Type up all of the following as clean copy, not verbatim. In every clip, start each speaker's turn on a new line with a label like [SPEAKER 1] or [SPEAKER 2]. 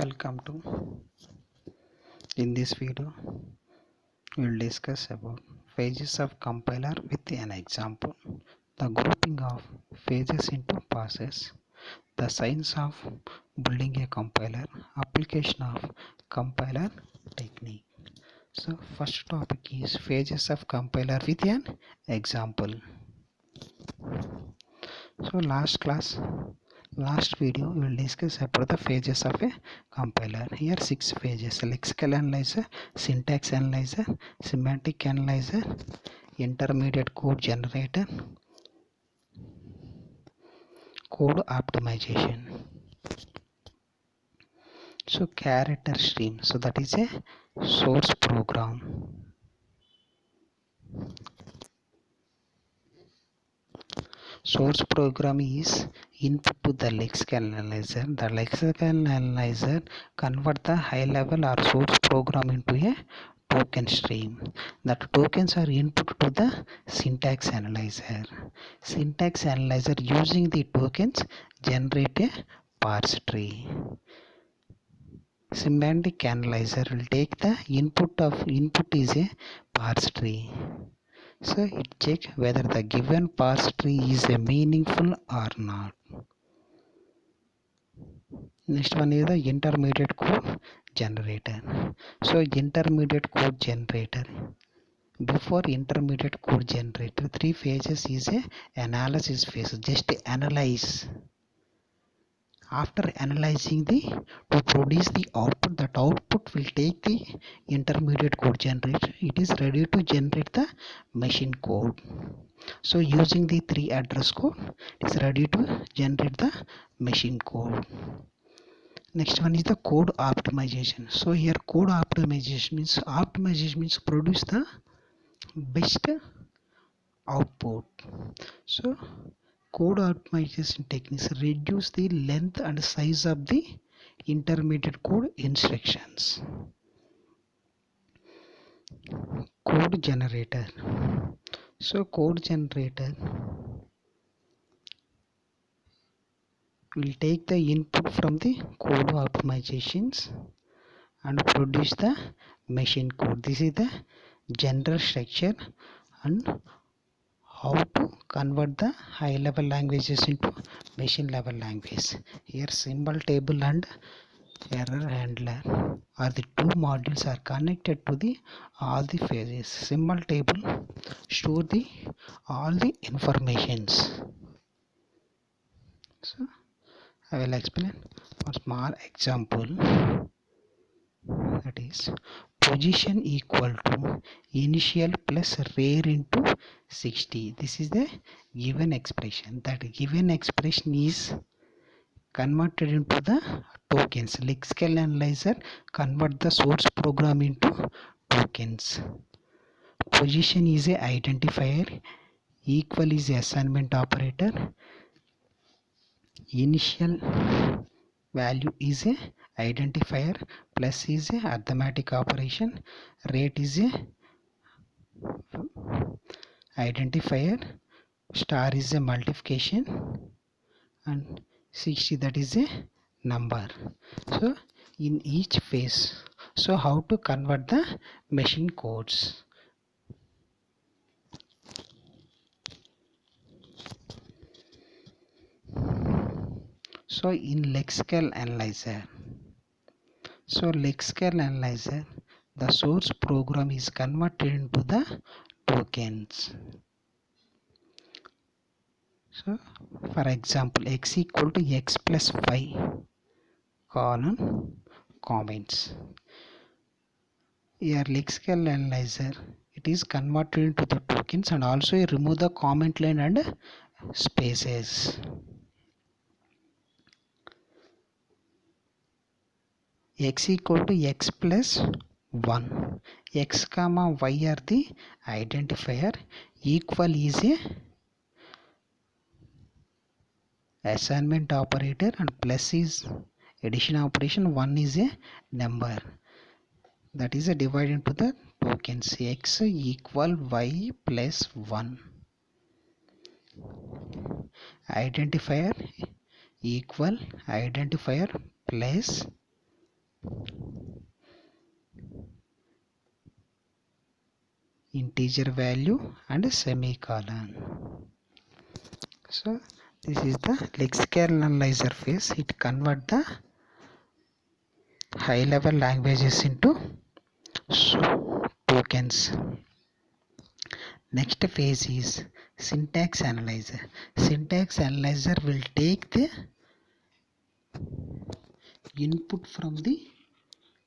[SPEAKER 1] Welcome to. In this video we will discuss about phases of compiler with an example, the grouping of phases into passes, the science of building a compiler, application of compiler technique. So first topic is phases of compiler with an example. So last video we will discuss about the phases of a compiler. Here 6 phases: lexical analyzer, syntax analyzer, semantic analyzer, intermediate code generator, code optimization. So character stream, so that is a source program. Source program is input to the lexical analyzer. The lexical analyzer convert the high level or source program into a token stream. That tokens are input to the syntax analyzer. Syntax analyzer using the tokens generate a parse tree. Semantic analyzer will take the input is a parse tree. So it check whether the given parse tree is a meaningful or not. Next one is the intermediate code generator. So intermediate code generator. Before intermediate code generator, 3 phases is a analysis phase. Just analyze. After analyzing to produce the output, that output will take the intermediate code generator. It is ready to generate the machine code. So using the 3 address code, it is ready to generate the machine code. Next one is the code optimization. So here code optimization means produce the best output. So code optimization techniques reduce the length and size of the intermediate code instructions. Code generator. So code generator will take the input from the code optimizations and produce the machine code. This is the general structure and how to convert the high level languages into machine level language. Here symbol table and error handler are the 2 modules are connected to the all the phases. Symbol table store the all the informations. So I will explain a small example, that is position equal to initial plus rare into 60. This is the given expression. That given expression is converted into the tokens. Lexical analyzer convert the source program into tokens. Position is a identifier, equal is a assignment operator, initial value is a identifier, plus is a arithmetic operation, rate is a identifier, star is a multiplication, and 60 that is a number. So in each phase, so how to convert the machine codes. So in lexical analyzer, the source program is converted into the tokens. So for example, x equal to x plus 5 colon comments. Here lexical analyzer, it is converted into the tokens and also remove the comment line and spaces. X equal to x plus 1. X comma y are the identifier. Equal is a assignment operator and plus is addition operation. 1 is a number. That is a divide into the tokens. X equal y plus 1. Identifier equal identifier plus integer value and a semicolon. So this is the lexical analyzer phase. It convert the high level languages into tokens. Next phase is syntax analyzer. Syntax analyzer will take the input from the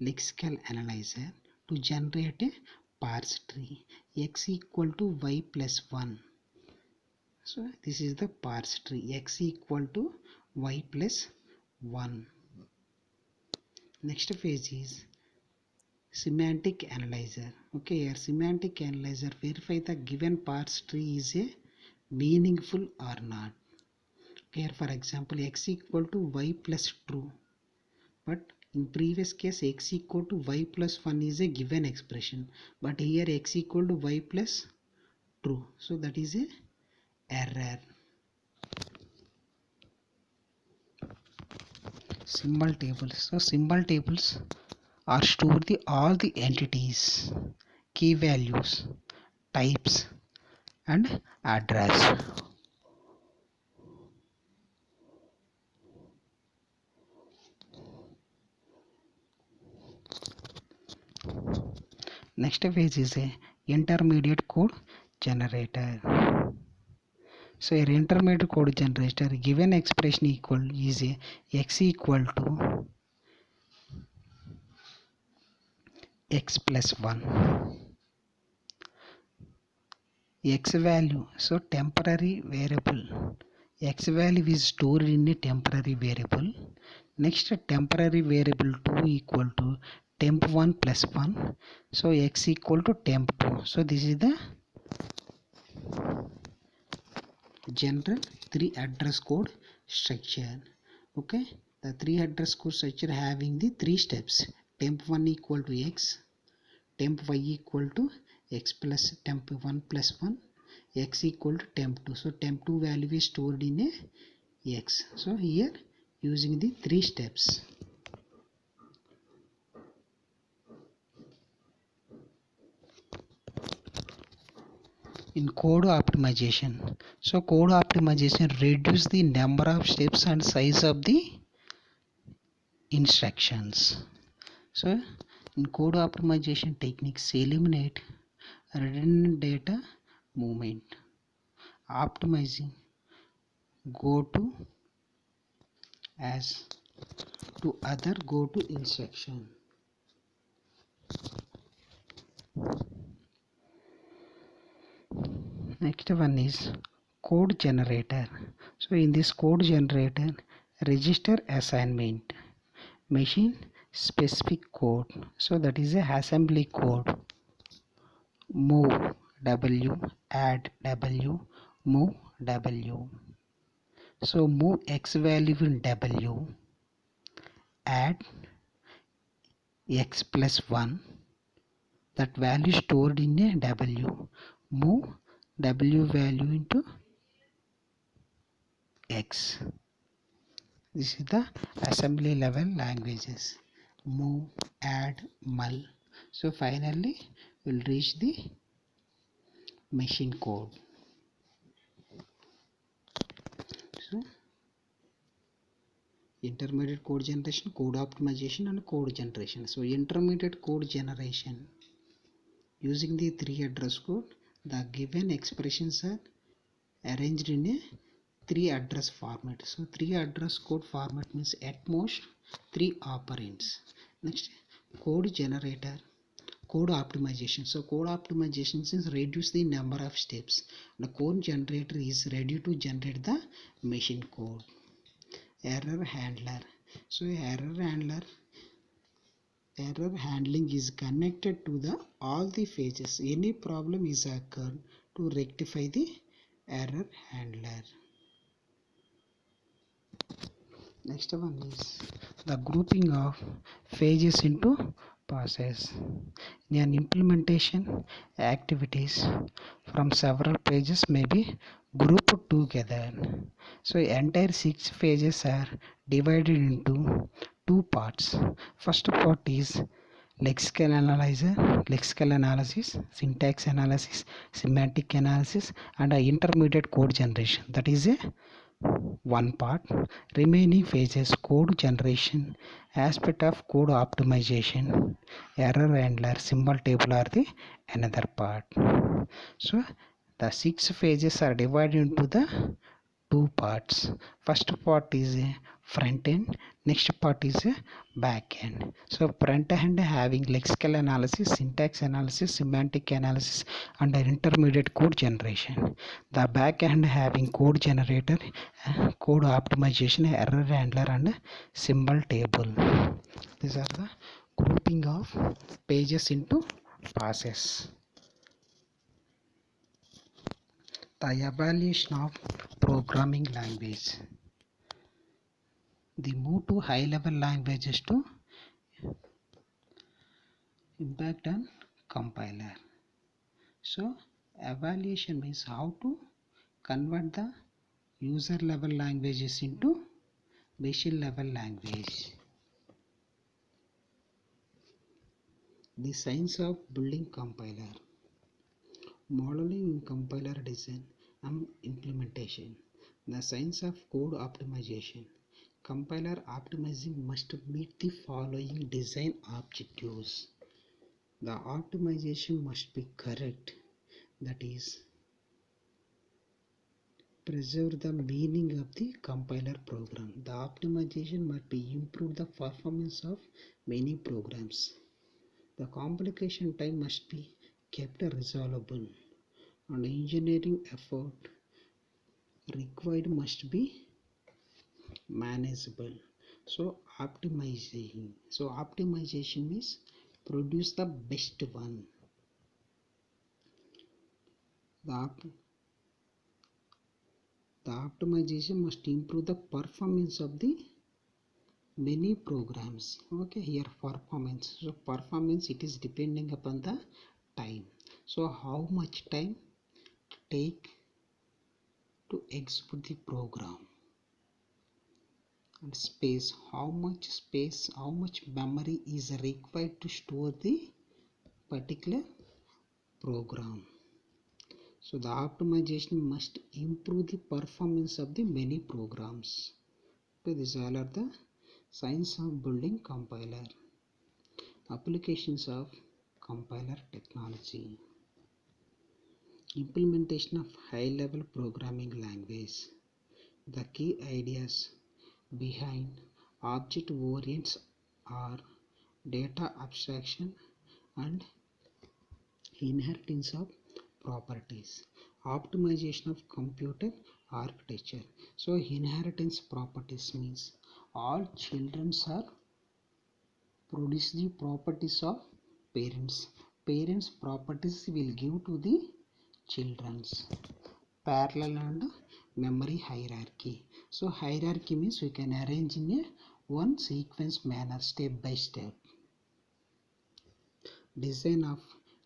[SPEAKER 1] lexical analyzer to generate a parse tree x equal to y plus 1. So this is the parse tree x equal to y plus 1. Next phase is semantic analyzer. Okay, here semantic analyzer verify the given parse tree is a meaningful or not. Here for example x equal to y plus true, but in previous case x equal to y plus 1 is a given expression, but here x equal to y plus true, so that is a error. Symbol tables. So symbol tables are store the all the entities, key values, types and address. Next phase is a intermediate code generator. So an intermediate code generator given expression equal is a x equal to x plus 1. X value, so temporary variable, x value is stored in a temporary variable. Next temporary variable 2 equal to temp1 plus 1, so x equal to temp2. So this is the general 3 address code structure. Okay, the 3 address code structure having the 3 steps: temp1 equal to x, temp y equal to x plus temp1 plus 1, x equal to temp2. So temp2 value is stored in a x. So here using the 3 steps. In code optimization, so code optimization reduce the number of steps and size of the instructions. So in code optimization techniques eliminate redundant data movement, optimizing go to as to other go to instruction. Next one is code generator. So in this code generator, register assignment, machine specific code, so that is a assembly code, move w, add w, move w. So move x value in w, add x plus 1, that value stored in a w, move w value into x. This is the assembly level languages, move, add, mul. So finally we'll reach the machine code. So intermediate code generation, code optimization and code generation. So intermediate code generation, using the 3 address code, the given expressions are arranged in a 3 address format. So 3 address code format means at most 3 operands. Next, code generator, code optimization. So code optimization is reduce the number of steps. The code generator is ready to generate the machine code. Error handler. So error handling is connected to the all the phases. Any problem is occurred to rectify the error handler. Next one is the grouping of phases into passes. In an implementation, activities from several pages may be grouped together. So entire 6 phases are divided into two parts. First part is lexical analysis, syntax analysis, semantic analysis, and a intermediate code generation. That is a one part. Remaining phases: code generation, aspect of code optimization, error handler, symbol table are the another part. So the 6 phases are divided into the two parts. First part is a front end, next part is a back end. So front end having lexical analysis, syntax analysis, semantic analysis, and an intermediate code generation. The back end having code generator, code optimization, error handler, and symbol table. These are the grouping of pages into passes. The evaluation of programming language. The move to high level languages to impact on compiler. So evaluation means how to convert the user level languages into machine level language. The science of building compiler. Modeling in compiler design and implementation. The science of code optimization. Compiler optimizing must meet the following design objectives. The optimization must be correct, that is, preserve the meaning of the compiler program. The optimization must be improve the performance of many programs. The complication time must be kept resolvable, and engineering effort required must be manageable. So optimization means produce the best one. The optimization must improve the performance of the many programs. Okay, here performance. So performance, it is depending upon the time. So how much time take to execute the program, and space, how much memory is required to store the particular program. So the optimization must improve the performance of the many programs. So these all are the science of building compiler. Applications of compiler technology. Implementation of high-level programming language. The key ideas behind object orients are data abstraction and inheritance of properties. Optimization of computer architecture. So inheritance properties means all children are produce the properties of parents. Parents properties will give to the children's. Parallel and memory hierarchy. So hierarchy means we can arrange in a one sequence manner, step by step. Design of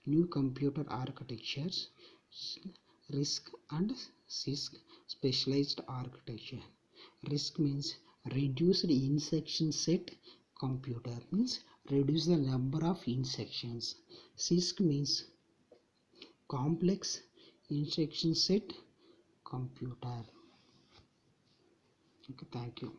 [SPEAKER 1] new computer architectures, RISC and CISC, specialized architecture. RISC means reduced instruction set computer, means reduce the number of instructions. CISC means complex instruction set computer. Okay, thank you.